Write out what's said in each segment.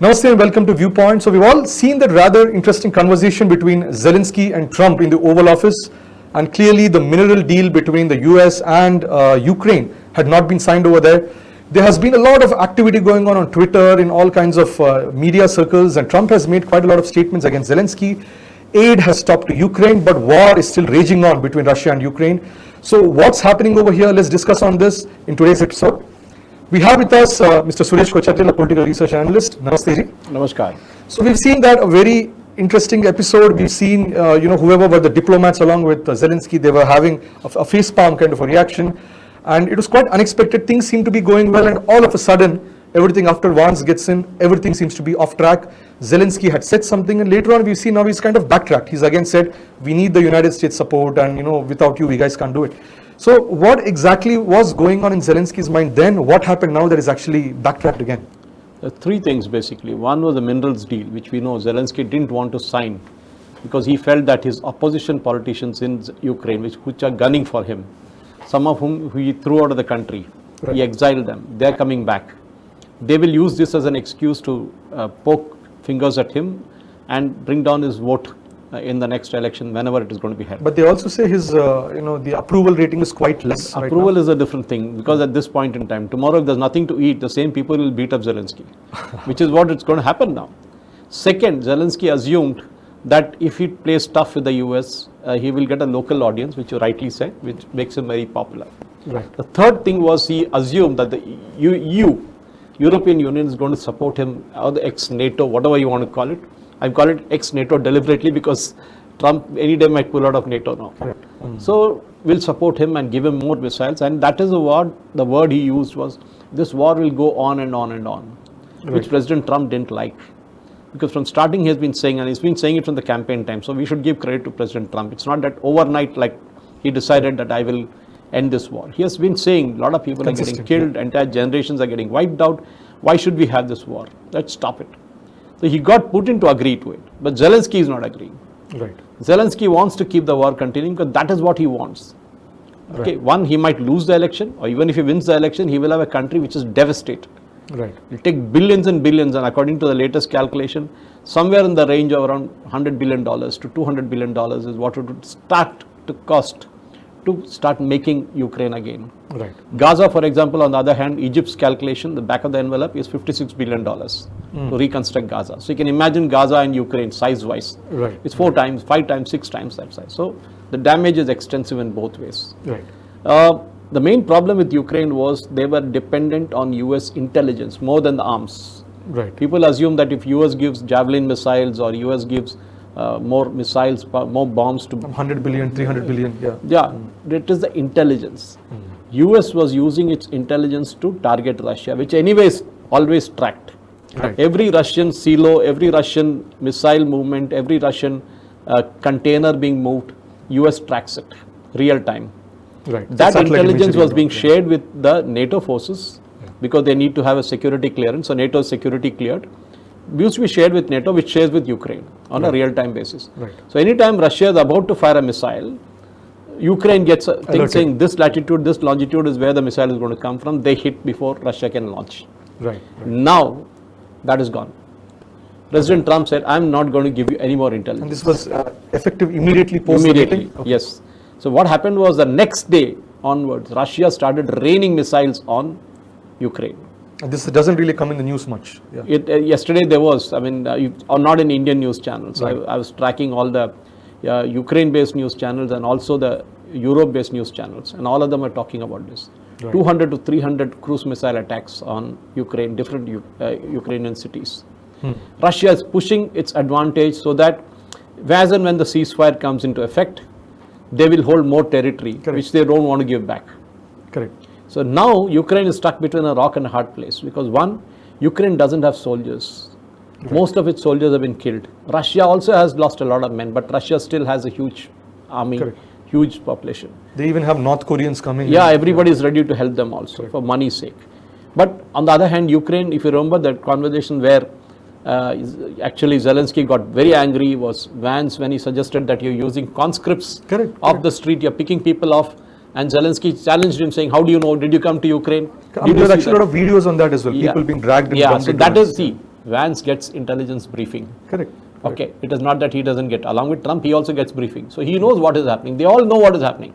Namaste and welcome to Viewpoint. So we've all seen that rather interesting conversation between Zelensky and Trump in the Oval Office, and clearly the mineral deal between the US and Ukraine had not been signed over there. There has been a lot of activity going on Twitter in all kinds of media circles, and Trump has made quite a lot of statements against Zelensky. Aid has stopped to Ukraine, but war is still raging on between Russia and Ukraine. So what's happening over here? Let's discuss on this in today's episode. We have with us Mr. Suresh Kochattil, a political research analyst. Namaste ji. Namaskar. So we've seen that a very interesting episode. We've seen, whoever were the diplomats along with Zelensky, they were having a face palm kind of a reaction. And it was quite unexpected. Things seem to be going well, and all of a sudden, everything after Vance gets in, everything seems to be off track. Zelensky had said something, and later on we've seen now he's kind of backtracked. He's again said, we need the United States support, and without you, we guys can't do it. So what exactly was going on in Zelensky's mind then? What happened now that is actually backtracked again? Three things basically. One was the minerals deal, which we know Zelensky didn't want to sign because he felt that his opposition politicians in Ukraine, which are gunning for him, some of whom he threw out of the country, he exiled them, they're coming back. They will use this as an excuse to poke fingers at him and bring down his vote in the next election whenever it is going to be held. But they also say his, the approval rating is quite less. Approval right now is a different thing, because at this point in time, tomorrow if there's nothing to eat, the same people will beat up Zelensky, which is what it's going to happen now. Second, Zelensky assumed that if he plays tough with the US, he will get a local audience, which you rightly said, which makes him very popular. Right. The third thing was he assumed that the European Union is going to support him, or the ex-NATO, whatever you want to call it. I call it ex-NATO deliberately because Trump any day might pull out of NATO now. So we'll support him and give him more missiles, and that is the word he used was, this war will go on and on and on, which President Trump didn't like. Because from starting he has been saying, and he's been saying it from the campaign time, so we should give credit to President Trump. It's not that overnight like he decided that I will end this war. He has been saying a lot of people are getting killed, entire generations are getting wiped out. Why should we have this war? Let's stop it. So he got Putin to agree to it, but Zelensky is not agreeing. Right. Zelensky wants to keep the war continuing because that is what he wants. Okay, one, he might lose the election, or even if he wins the election, he will have a country which is devastated. Right. It will take billions and billions, and according to the latest calculation, somewhere in the range of around $100 billion to $200 billion is what it would start to cost to start making Ukraine again. Right. Gaza, for example, on the other hand, Egypt's calculation, the back of the envelope is $56 billion to reconstruct Gaza. So you can imagine Gaza and Ukraine size-wise. Right. It's 4 times, 5 times, 6 times that size. So the damage is extensive in both ways. Right. The main problem with Ukraine was they were dependent on US intelligence more than the arms. Right. People assume that if US gives Javelin missiles or US gives more missiles, more bombs to 100 billion, 300 billion, it is the intelligence. US was using its intelligence to target Russia, which anyways always tracked. Right. Every Russian silo, every Russian missile movement, every Russian container being moved, US tracks it real time. Right. That intelligence was being shared with the NATO forces because they need to have a security clearance. So NATO is security cleared. Used to be shared with NATO, which shares with Ukraine on a real-time basis. Right. So anytime Russia is about to fire a missile, Ukraine gets a thing saying this latitude, this longitude is where the missile is going to come from. They hit before Russia can launch. Right. Now, that is gone. President Trump said, I'm not going to give you any more intelligence. And this was effective immediately post the meeting? Okay. Yes. So what happened was the next day onwards, Russia started raining missiles on Ukraine. And this doesn't really come in the news much. Yeah. Yesterday there was, or not in Indian news channels. Right. I was tracking all the Ukraine-based news channels and also the Europe-based news channels, and all of them are talking about this. Right. 200 to 300 cruise missile attacks on Ukraine, different Ukrainian cities. Russia is pushing its advantage so that as and when the ceasefire comes into effect, they will hold more territory, which they don't want to give back. Correct. So now Ukraine is stuck between a rock and a hard place because one, Ukraine doesn't have soldiers. Right. Most of its soldiers have been killed. Russia also has lost a lot of men, but Russia still has a huge army, huge population. They even have North Koreans coming. Yeah, everybody is ready to help them also for money's sake. But on the other hand, Ukraine, if you remember that conversation where actually Zelensky got very angry was Vance when he suggested that you're using conscripts off the street, you're picking people off. And Zelensky challenged him saying, how do you know? Did you come to Ukraine? There's actually a lot of videos on that as well. People being dragged in so that is, see, Vance gets intelligence briefing. Correct. Okay, it is not that he doesn't get. Along with Trump, he also gets briefing. So he knows what is happening. They all know what is happening.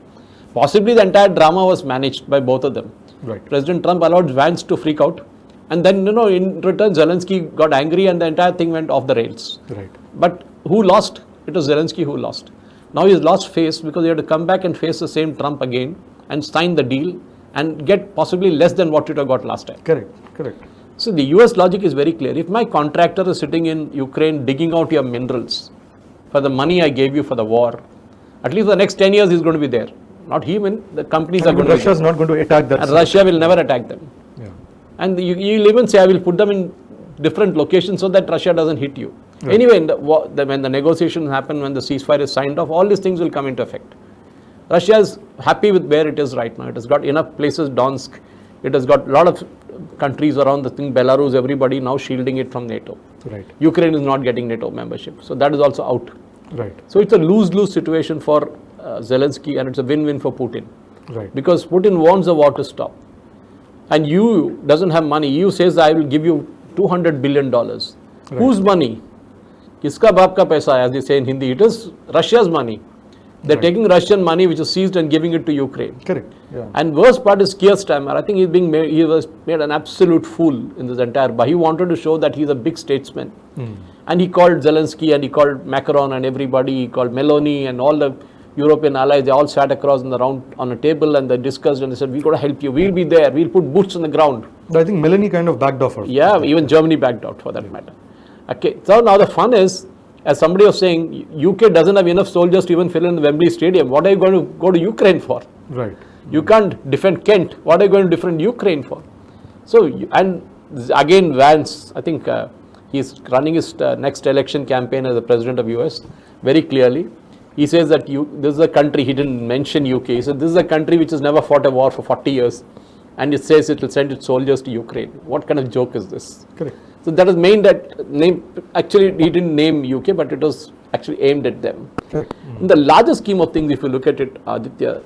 Possibly the entire drama was managed by both of them. Right. President Trump allowed Vance to freak out. And then, in return, Zelensky got angry and the entire thing went off the rails. Right. But who lost? It was Zelensky who lost. Now he's lost face because he had to come back and face the same Trump again and sign the deal and get possibly less than what it got last time. Correct. Correct. So the US logic is very clear. If my contractor is sitting in Ukraine digging out your minerals for the money I gave you for the war, at least for the next 10 years he's going to be there. Not him, the companies are going to be there. Russia is not going to attack that. And Russia will never attack them. Yeah. And you'll even say, I will put them in different locations so that Russia doesn't hit you. Right. Anyway, when the negotiations happen, when the ceasefire is signed off, all these things will come into effect. Russia is happy with where it is right now. It has got enough places, Donetsk. It has got a lot of countries around the thing, Belarus, everybody now shielding it from NATO. Right. Ukraine is not getting NATO membership. So that is also out. Right. So it's a lose-lose situation for Zelensky, and it's a win-win for Putin. Right. Because Putin wants the war to stop. And EU doesn't have money. EU says, I will give you $200 billion. Right. Whose money? Kiska baap ka paisa, as they say in Hindi. It is Russia's money. They're taking Russian money which is seized and giving it to Ukraine. Correct. Yeah. And worst part is Keir Starmer. I think he was made an absolute fool in this entire. But he wanted to show that he's a big statesman. And he called Zelensky and he called Macron and everybody. He called Meloni and all the European allies. They all sat across in the round on a table and they discussed and they said, we've got to help you. We'll be there. We'll put boots on the ground. But I think Meloni kind of backed off. Yeah, even Germany backed out for that matter. Okay, so now the fun is, as somebody was saying, UK doesn't have enough soldiers to even fill in the Wembley Stadium. What are you going to go to Ukraine for? Right. You can't defend Kent. What are you going to defend Ukraine for? So, and again, Vance, I think he's running his next election campaign as the president of US very clearly. He says that this is a country, he didn't mention UK, he said this is a country which has never fought a war for 40 years. And it says it will send its soldiers to Ukraine. What kind of joke is this? Correct. So that is actually he didn't name UK, but it was actually aimed at them. Correct. In the larger scheme of things, if you look at it, Aditya,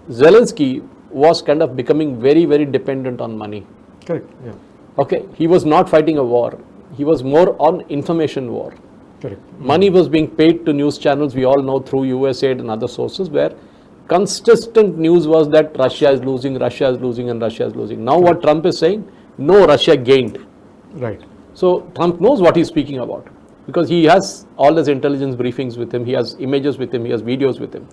Zelensky was kind of becoming very, very dependent on money. Correct. Yeah. Okay, he was not fighting a war. He was more on information war. Correct. Money was being paid to news channels, we all know, through USAID and other sources, where consistent news was that Russia is losing, Russia is losing, and Russia is losing. Now what Trump is saying, no, Russia gained. Right. So Trump knows what he's speaking about because he has all his intelligence briefings with him, he has images with him, he has videos with him.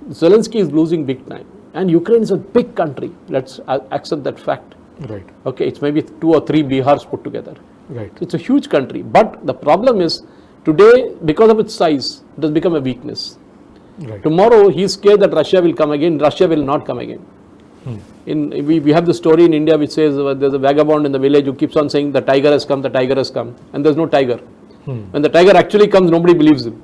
Zelensky is losing big time. And Ukraine is a big country. Let's accept that fact. Right. Okay, it's maybe 2 or 3 Bihars put together. Right. It's a huge country. But the problem is, today, because of its size, it has become a weakness. Right. Tomorrow, he's scared that Russia will come again. Russia will not come again. We have the story in India which says there's a vagabond in the village who keeps on saying the tiger has come, and there's no tiger. When the tiger actually comes, nobody believes him.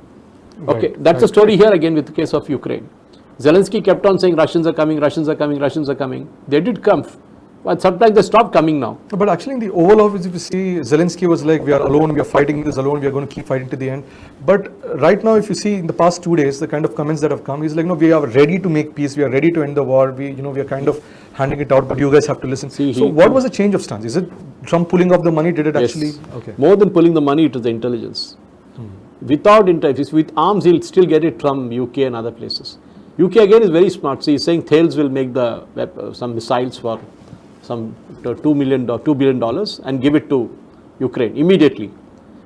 Okay, that's the story here again with the case of Ukraine. Zelensky kept on saying Russians are coming, Russians are coming, Russians are coming. They did come, but sometimes they stopped coming now. But actually in the Oval Office, if you see, Zelensky was like, we are alone, we are fighting this alone, we are going to keep fighting to the end. But right now, if you see in the past 2 days, the kind of comments that have come, he's like, no, we are ready to make peace, we are ready to end the war, we are kind of handing it out, but you guys have to listen. So what was the change of stance? Is it Trump pulling off the money? Did it actually? Okay. More than pulling the money, it is the intelligence. Without intelligence, with arms, he'll still get it from UK and other places. UK again is very smart. See, he's saying Thales will make some missiles for some $2 billion and give it to Ukraine immediately.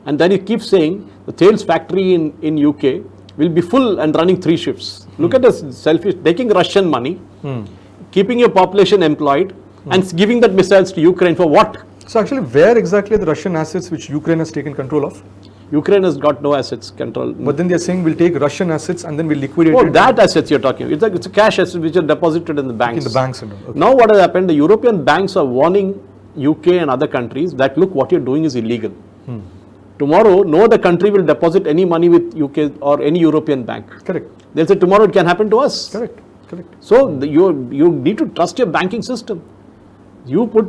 And then he keeps saying the Thales factory in UK will be full and running 3 shifts. Look at this selfish, taking Russian money, keeping your population employed and giving that missiles to Ukraine for what? So actually, where exactly are the Russian assets which Ukraine has taken control of? Ukraine has got no assets control. But then they're saying we'll take Russian assets and then we'll liquidate it. That assets you're talking about. It's a cash asset which are deposited in the banks. In the banks. Okay. Now what has happened, the European banks are warning UK and other countries that look, what you're doing is illegal. Tomorrow, no other country will deposit any money with UK or any European bank. Correct. They'll say tomorrow it can happen to us. Correct. So you need to trust your banking system. You put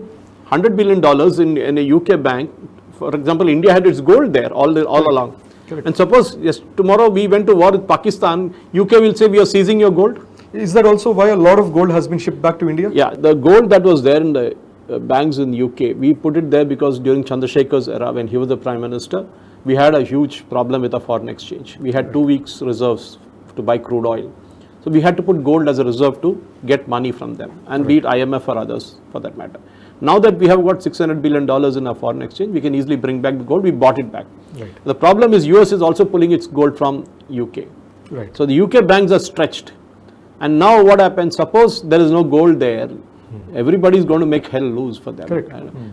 $100 billion in a UK bank. For example, India had its gold there all along. Correct. And suppose tomorrow we went to war with Pakistan, UK will say we are seizing your gold. Is that also why a lot of gold has been shipped back to India? Yeah, the gold that was there in the banks in UK, we put it there because during Chandrasekhar's era, when he was the Prime Minister, we had a huge problem with our foreign exchange. We had 2 weeks reserves to buy crude oil. So we had to put gold as a reserve to get money from them, and be it IMF or others for that matter. Now that we have got $600 billion in our foreign exchange, we can easily bring back the gold. We bought it back. Right. The problem is US is also pulling its gold from UK. Right. So the UK banks are stretched. And now what happens, suppose there is no gold there, everybody is going to make hell loose for them. Correct.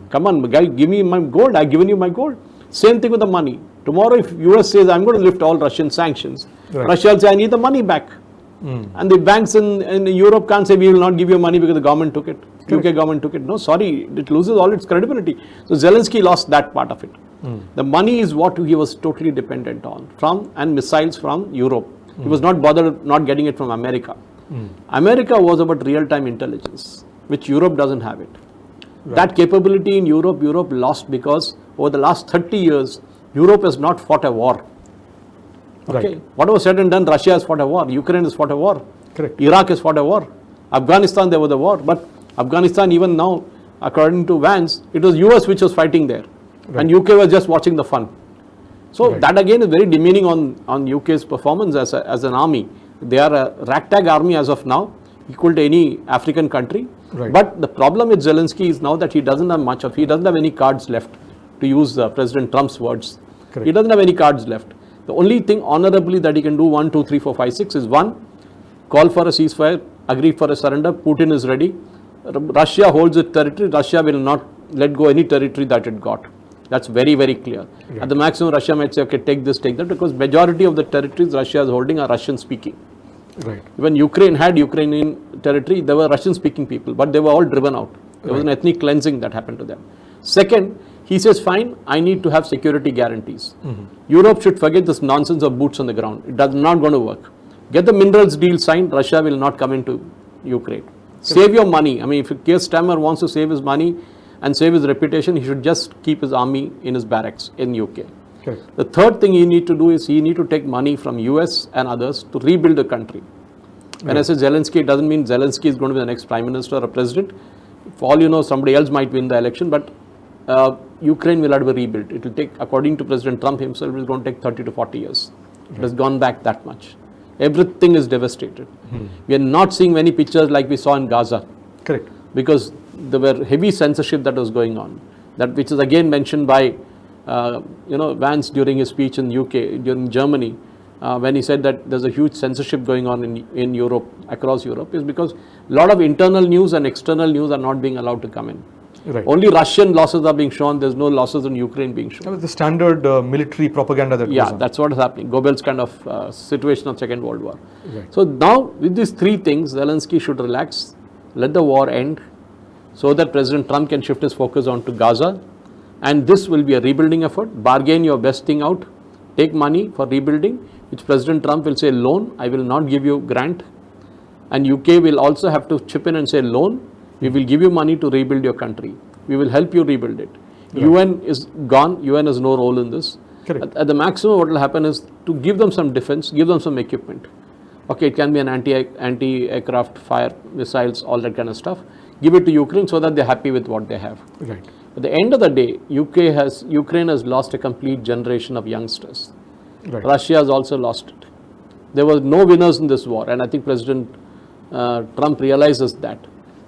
Come on, guy, give me my gold, I've given you my gold. Same thing with the money. Tomorrow if US says, I'm going to lift all Russian sanctions, Russia will say, I need the money back. And the banks in Europe can't say, we will not give you money because the government took it. UK government took it. No, sorry, it loses all its credibility. So Zelensky lost that part of it. The money is what he was totally dependent on, and missiles from Europe. He was not bothered not getting it from America. America was about real-time intelligence, which Europe doesn't have it. That capability in Europe lost because over the last 30 years, Europe has not fought a war. Okay. Right. Whatever said and done, Russia has fought a war, Ukraine has fought a war, Correct. Iraq has fought a war, Afghanistan there was a war, but Afghanistan even now, according to Vance, it was US which was fighting there, and UK was just watching the fun. So that again is very demeaning on UK's performance as an army. They are a ragtag army as of now, equal to any African country. Right. But the problem with Zelensky is now that he doesn't have any cards left, to use President Trump's words. Correct. He doesn't have any cards left. The only thing honorably that he can do 1, 2, 3, 4, 5, 6 is 1, call for a ceasefire, agree for a surrender, Putin is ready. Russia holds its territory, Russia will not let go any territory that it got. That's very, very clear. Right. At the maximum, Russia might say, okay, take this, take that, because majority of the territories Russia is holding are Russian speaking. Right. When Ukraine had Ukrainian territory, there were Russian speaking people, but they were all driven out. There was an ethnic cleansing that happened to them. Second, he says, fine, I need to have security guarantees. Europe should forget this nonsense of boots on the ground. It does not going to work. Get the minerals deal signed, Russia will not come into Ukraine. Save your money. I mean, if Keir Starmer wants to save his money and save his reputation, he should just keep his army in his barracks in UK. Okay. The third thing he need to do is he need to take money from US and others to rebuild the country. When I say Zelensky, it doesn't mean Zelensky is going to be the next prime minister or president. For all you know, somebody else might win the election, but Ukraine will have to be rebuilt. It will take, according to President Trump himself, it is going to take 30 to 40 years. It has gone back that much. Everything is devastated. We are not seeing many pictures like we saw in Gaza. Correct. Because there were heavy censorship that was going on. That which is again mentioned by Vance during his speech in UK, during Germany, when he said that there's a huge censorship going on in Europe, across Europe, is because a lot of internal news and external news are not being allowed to come in. Right. Only Russian losses are being shown. There's no losses in Ukraine being shown. That was the standard military propaganda that goes on. That's what is happening. Goebbels kind of situation of Second World War. Right. So now with these three things, Zelensky should relax, let the war end, so that President Trump can shift his focus onto Gaza. And this will be a rebuilding effort. Bargain your best thing out. Take money for rebuilding, which President Trump will say loan. I will not give you grant. And UK will also have to chip in and say loan. We will give you money to rebuild your country. We will help you rebuild it. Right. UN is gone. UN has no role in this. At the maximum, what will happen is to give them some defense, give them some equipment. Okay, it can be an anti-aircraft fire missiles, all that kind of stuff. Give it to Ukraine so that they're happy with what they have. Right. At the end of the day, Ukraine has lost a complete generation of youngsters. Right. Russia has also lost it. There were no winners in this war, and I think President Trump realizes that.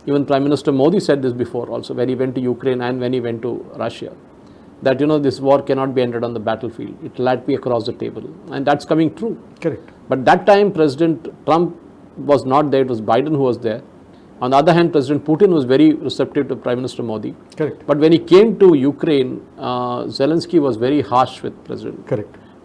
Even Prime Minister Modi said this before also, when he went to Ukraine and when he went to Russia, that this war cannot be ended on the battlefield. It will have to be across the table, and that's coming true. Correct. But that time President Trump was not there, it was Biden who was there. On the other hand, President Putin was very receptive to Prime Minister Modi. Correct. But when he came to Ukraine, Zelensky was very harsh with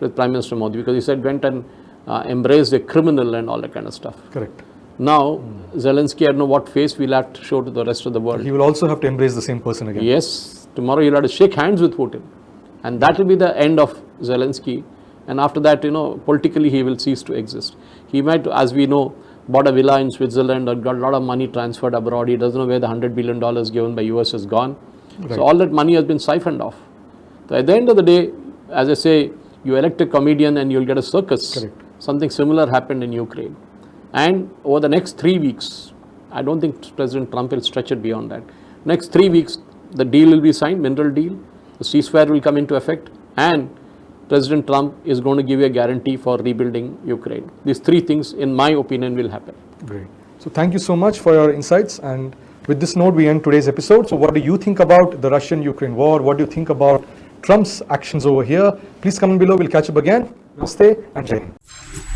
with Prime Minister Modi, because he said went and embraced a criminal and all that kind of stuff. Correct. Now, Zelensky, I don't know what face we'll have to show to the rest of the world. He will also have to embrace the same person again. Yes. Tomorrow he'll have to shake hands with Putin. And that will be the end of Zelensky. And after that, politically he will cease to exist. He might, as we know, bought a villa in Switzerland or got a lot of money transferred abroad. He doesn't know where the $100 billion given by US has gone. Right. So all that money has been siphoned off. So at the end of the day, as I say, you elect a comedian and you'll get a circus. Correct. Something similar happened in Ukraine. And over the next 3 weeks, I don't think President Trump will stretch it beyond that. Next 3 weeks, the deal will be signed, mineral deal, the ceasefire will come into effect, and President Trump is going to give you a guarantee for rebuilding Ukraine. These 3 things, in my opinion, will happen. Great. So thank you so much for your insights. And with this note, we end today's episode. So what do you think about the Russian-Ukraine war? What do you think about Trump's actions over here? Please comment below. We'll catch up again. Namaste and Jai Hind.